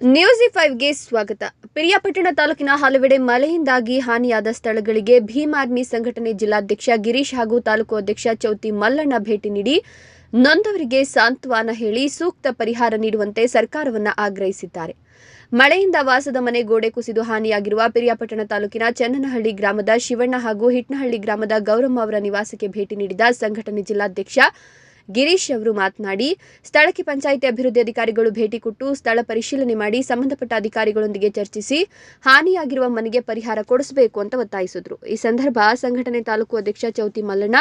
ನ್ಯೂಸ್5ಗೆ ಸ್ವಾಗತ. ಪಿರಿಯಾಪಟ್ಟಣ ತಾಲೂಕಿನ ಹಲವೆಡೆ ಮಳೆಯಿಂದಾಗಿ ಹಾನಿಯಾದ ಸ್ಥಳಗಳಿಗೆ ಭೀಮ್ ಆರ್ಮಿ ಸಂಘಟನೆ ಜಿಲ್ಲಾಧ್ಯಕ್ಷ ಗಿರೀಶ್ ಹಾಗೂ ತಾಲೂಕು ಅಧ್ಯಕ್ಷ ಚೌತಿ ಮಲ್ಲಣ್ಣ ಭೇಟಿ ನೀಡಿ ನೊಂದವರಿಗೆ ಸಾಂತ್ವನ ಹೇಳಿ ಸೂಕ್ತ ಪರಿಹಾರ ನೀಡುವಂತೆ ಸರ್ಕಾರವನ್ನು ಆಗ್ರಹಿಸಿದ್ದಾರೆ. ಮಳೆಯಿಂದ ವಾಸದ ಮನೆ ಗೋಡೆ ಕುಸಿದು ಹಾನಿಯಾಗಿರುವ ಪಿರಿಯಾಪಟ್ಟಣ ತಾಲೂಕಿನ ಚನ್ನನಹಳ್ಳಿ ಗ್ರಾಮದ ಶಿವಣ್ಣ ಹಾಗೂ ಹಿಟ್ನಹಳ್ಳಿ ಗ್ರಾಮದ ಗೌರಮ್ಮ ಅವರ ನಿವಾಸಕ್ಕೆ ಭೇಟಿ ನೀಡಿದ ಸಂಘಟನೆ ಜಿಲ್ಲಾಧ್ಯಕ್ಷ ಗಿರೀಶ್ ಅವರು ಮಾತನಾಡಿ, ಸ್ಥಳಕ್ಕೆ ಪಂಚಾಯಿತಿ ಅಭಿವೃದ್ಧಿ ಅಧಿಕಾರಿಗಳು ಭೇಟಿ ಕೊಟ್ಟು ಸ್ಥಳ ಪರಿಶೀಲನೆ ಮಾಡಿ ಸಂಬಂಧಪಟ್ಟ ಅಧಿಕಾರಿಗಳೊಂದಿಗೆ ಚರ್ಚಿಸಿ ಹಾನಿಯಾಗಿರುವ ಮನೆಗೆ ಪರಿಹಾರ ಕೊಡಿಸಬೇಕು ಅಂತ ಒತ್ತಾಯಿಸಿದರು. ಈ ಸಂದರ್ಭ ಸಂಘಟನೆ ತಾಲೂಕು ಅಧ್ಯಕ್ಷ ಚೌತಿ ಮಲ್ಲಣ್ಣ,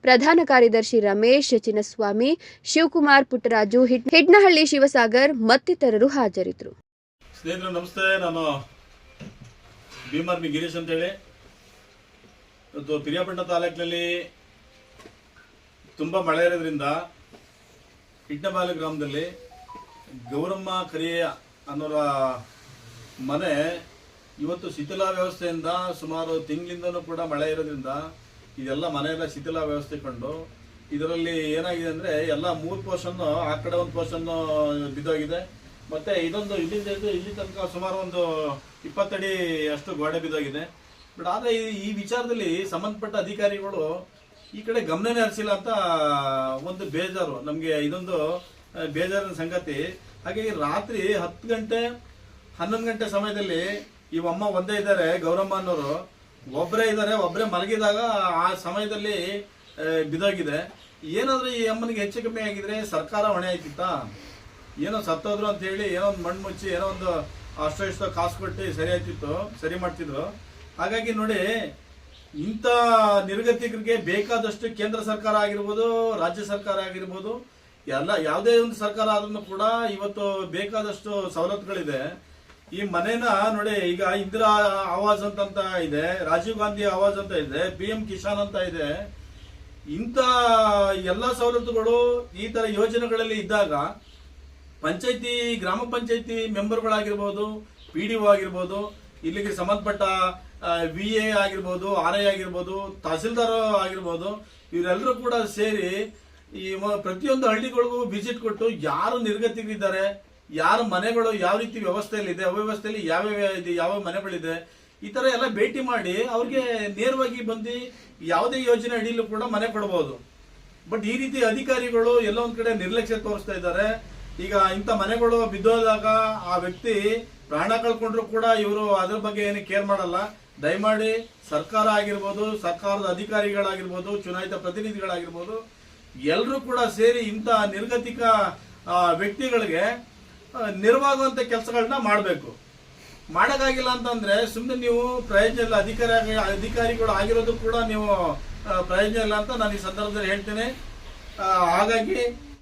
ಪ್ರಧಾನ ಕಾರ್ಯದರ್ಶಿ ರಮೇಶ್, ಚಿನ್ನಸ್ವಾಮಿ, ಶಿವಕುಮಾರ್, ಪುಟ್ಟರಾಜು, ಹಿಟ್ನಹಳ್ಳಿ ಶಿವಸಾಗರ್ ಮತ್ತಿತರರು ಹಾಜರಿದ್ದರು. ಸ್ನೇಹಿತರೆ ನಮಸ್ತೆ, ನಾನು ಭೀಮ್ ಆರ್ಮಿ ಗಿರೀಶ್ ಅಂತೇಳಿ. ಇವತ್ತು ಪಿರಿಯಾಪಟ್ಟಣ ತಾಲೂಕಿನಲ್ಲಿ ತುಂಬ ಮಳೆ ಇರೋದ್ರಿಂದ ಹಿಟ್ನಬಾಲೆ ಗ್ರಾಮದಲ್ಲಿ ಗೌರಮ್ಮ ಕರಿಯ ಅನ್ನೋರ ಮನೆ ಇವತ್ತು ಶಿಥಿಲ ವ್ಯವಸ್ಥೆಯಿಂದ ಸುಮಾರು ತಿಂಗಳಿಂದನೂ ಕೂಡ ಮಳೆ ಇರೋದ್ರಿಂದ ಇದೆಲ್ಲ ಮನೆಯೆಲ್ಲ ಶಿಥಿಲ ವ್ಯವಸ್ಥೆ ಕೊಂಡು ಇದರಲ್ಲಿ ಏನಾಗಿದೆ ಅಂದರೆ ಎಲ್ಲ 3 ಪೋರ್ಷನ್ನು ಆ ಕಡೆ ಒಂದು ಪೋರ್ಷನ್ನು ಬಿದ್ದೋಗಿದೆ. ಮತ್ತು ಇದೊಂದು ಇಲ್ಲಿಂದ ಇಲ್ಲಿ ತನಕ ಸುಮಾರು ಒಂದು 20 ಅಡಿ ಅಷ್ಟು ಗೋಡೆ ಬಿದ್ದೋಗಿದೆ. ಬಟ್ ಆದರೆ ಈ ವಿಚಾರದಲ್ಲಿ ಸಂಬಂಧಪಟ್ಟ ಅಧಿಕಾರಿಗಳು ಈ ಕಡೆ ಗಮನನೇ ಹರಿಸಿಲ್ಲ ಅಂತ ಒಂದು ಬೇಜಾರು, ನಮಗೆ ಇದೊಂದು ಬೇಜಾರಿನ ಸಂಗತಿ. ಹಾಗಾಗಿ ರಾತ್ರಿ 10 ಗಂಟೆ 11 ಗಂಟೆ ಸಮಯದಲ್ಲಿ ಇವಮ್ಮ ಒಂದೇ ಇದ್ದಾರೆ, ಗೌರಮ್ಮ ಅನ್ನೋರು ಒಬ್ಬರೇ ಇದ್ದಾರೆ. ಒಬ್ಬರೇ ಮಲಗಿದಾಗ ಆ ಸಮಯದಲ್ಲಿ ಬಿದ್ದೋಗಿದೆ. ಏನಾದರೂ ಈ ಅಮ್ಮನಿಗೆ ಹೆಚ್ಚು ಕಮ್ಮಿ ಆಗಿದ್ರೆ ಸರ್ಕಾರ ಹೊಣೆ ಆಯ್ತಿತ್ತಾ? ಏನೋ ಸತ್ತೋದ್ರು ಅಂತ ಹೇಳಿ ಏನೋ ಒಂದು ಮಣ್ಣು ಮುಚ್ಚಿ ಏನೋ ಒಂದು ಅಷ್ಟೋ ಇಷ್ಟೋ ಕಾಸು ಕೊಟ್ಟು ಸರಿ ಮಾಡ್ತಿದ್ರು. ಹಾಗಾಗಿ ನೋಡಿ, ಇಂಥ ನಿರ್ಗತಿಕರಿಗೆ ಬೇಕಾದಷ್ಟು ಕೇಂದ್ರ ಸರ್ಕಾರ ಆಗಿರ್ಬೋದು, ರಾಜ್ಯ ಸರ್ಕಾರ ಆಗಿರ್ಬೋದು, ಯಾವುದೇ ಒಂದು ಸರ್ಕಾರ ಆದ್ರೂ ಕೂಡ ಇವತ್ತು ಬೇಕಾದಷ್ಟು ಸವಲತ್ತುಗಳಿದೆ. ಈ ಮನೇನ ನೋಡಿ, ಈಗ ಇಂದಿರಾ ಆವಾಸ್ ಅಂತ ಇದೆ, ರಾಜೀವ್ ಗಾಂಧಿ ಆವಾಸ್ ಅಂತ ಇದೆ, PM ಕಿಸಾನ್ ಅಂತ ಇದೆ. ಇಂಥ ಎಲ್ಲ ಸವಲತ್ತುಗಳು ಈ ತರ ಯೋಜನೆಗಳಲ್ಲಿ ಇದ್ದಾಗ ಪಂಚಾಯತಿ, ಗ್ರಾಮ ಪಂಚಾಯತಿ ಮೆಂಬರ್ಗಳಾಗಿರ್ಬೋದು, PDO ಆಗಿರ್ಬೋದು, ಇಲ್ಲಿಗೆ ಸಂಬಂಧಪಟ್ಟ VA ಆಗಿರ್ಬೋದು, RI ಆಗಿರ್ಬೋದು, ತಹಸೀಲ್ದಾರ್ ಆಗಿರ್ಬೋದು, ಇವರೆಲ್ಲರೂ ಕೂಡ ಸೇರಿ ಈ ಪ್ರತಿಯೊಂದು ಹಳ್ಳಿಗಳಿಗೂ ವಿಸಿಟ್ ಕೊಟ್ಟು ಯಾರು ನಿರ್ಗತಿಕರಿದ್ದಾರೆ, ಯಾರ ಮನೆಗಳು ಯಾವ ರೀತಿ ವ್ಯವಸ್ಥೆಯಲ್ಲಿದೆ, ಅವ್ಯವಸ್ಥೆಯಲ್ಲಿ ಯಾವ ಮನೆಗಳಿದೆ, ಈ ತರ ಎಲ್ಲ ಭೇಟಿ ಮಾಡಿ ಅವ್ರಿಗೆ ನೇರವಾಗಿ ಬಂದು ಯಾವುದೇ ಯೋಜನೆ ಅಡಿಯಲ್ಲೂ ಕೂಡ ಮನೆ ಕೊಡಬಹುದು. ಬಟ್ ಈ ರೀತಿ ಅಧಿಕಾರಿಗಳು ಎಲ್ಲ ಒಂದ್ ಕಡೆ ನಿರ್ಲಕ್ಷ್ಯ ತೋರಿಸ್ತಾ ಇದ್ದಾರೆ. ಈಗ ಇಂಥ ಮನೆಗಳು ಬಿದ್ದೋದಾಗ ಆ ವ್ಯಕ್ತಿ ಪ್ರಾಣ ಕಳ್ಕೊಂಡ್ರು ಕೂಡ ಇವರು ಅದ್ರ ಬಗ್ಗೆ ಏನು ಕೇರ್ ಮಾಡಲ್ಲ. ದಯಮಾಡಿ ಸರ್ಕಾರ ಆಗಿರ್ಬೋದು, ಸರ್ಕಾರದ ಅಧಿಕಾರಿಗಳಾಗಿರ್ಬೋದು, ಚುನಾಯಿತ ಪ್ರತಿನಿಧಿಗಳಾಗಿರ್ಬೋದು, ಎಲ್ಲರೂ ಕೂಡ ಸೇರಿ ಇಂಥ ನಿರ್ಗತಿಕ ವ್ಯಕ್ತಿಗಳಿಗೆ ನೆರವಾಗುವಂತ ಕೆಲಸಗಳನ್ನ ಮಾಡಬೇಕು. ಮಾಡೋಕ್ಕಾಗಿಲ್ಲ ಅಂತಂದ್ರೆ ಸುಮ್ಮನೆ ನೀವು ಪ್ರಯೋಜನ ಇಲ್ಲ, ಅಧಿಕಾರಿಗಳು ಆಗಿರೋದು ಕೂಡ ನೀವು ಪ್ರಯೋಜನ ಇಲ್ಲ ಅಂತ ನಾನು ಈ ಸಂದರ್ಭದಲ್ಲಿ ಹೇಳ್ತೇನೆ. ಹಾಗಾಗಿ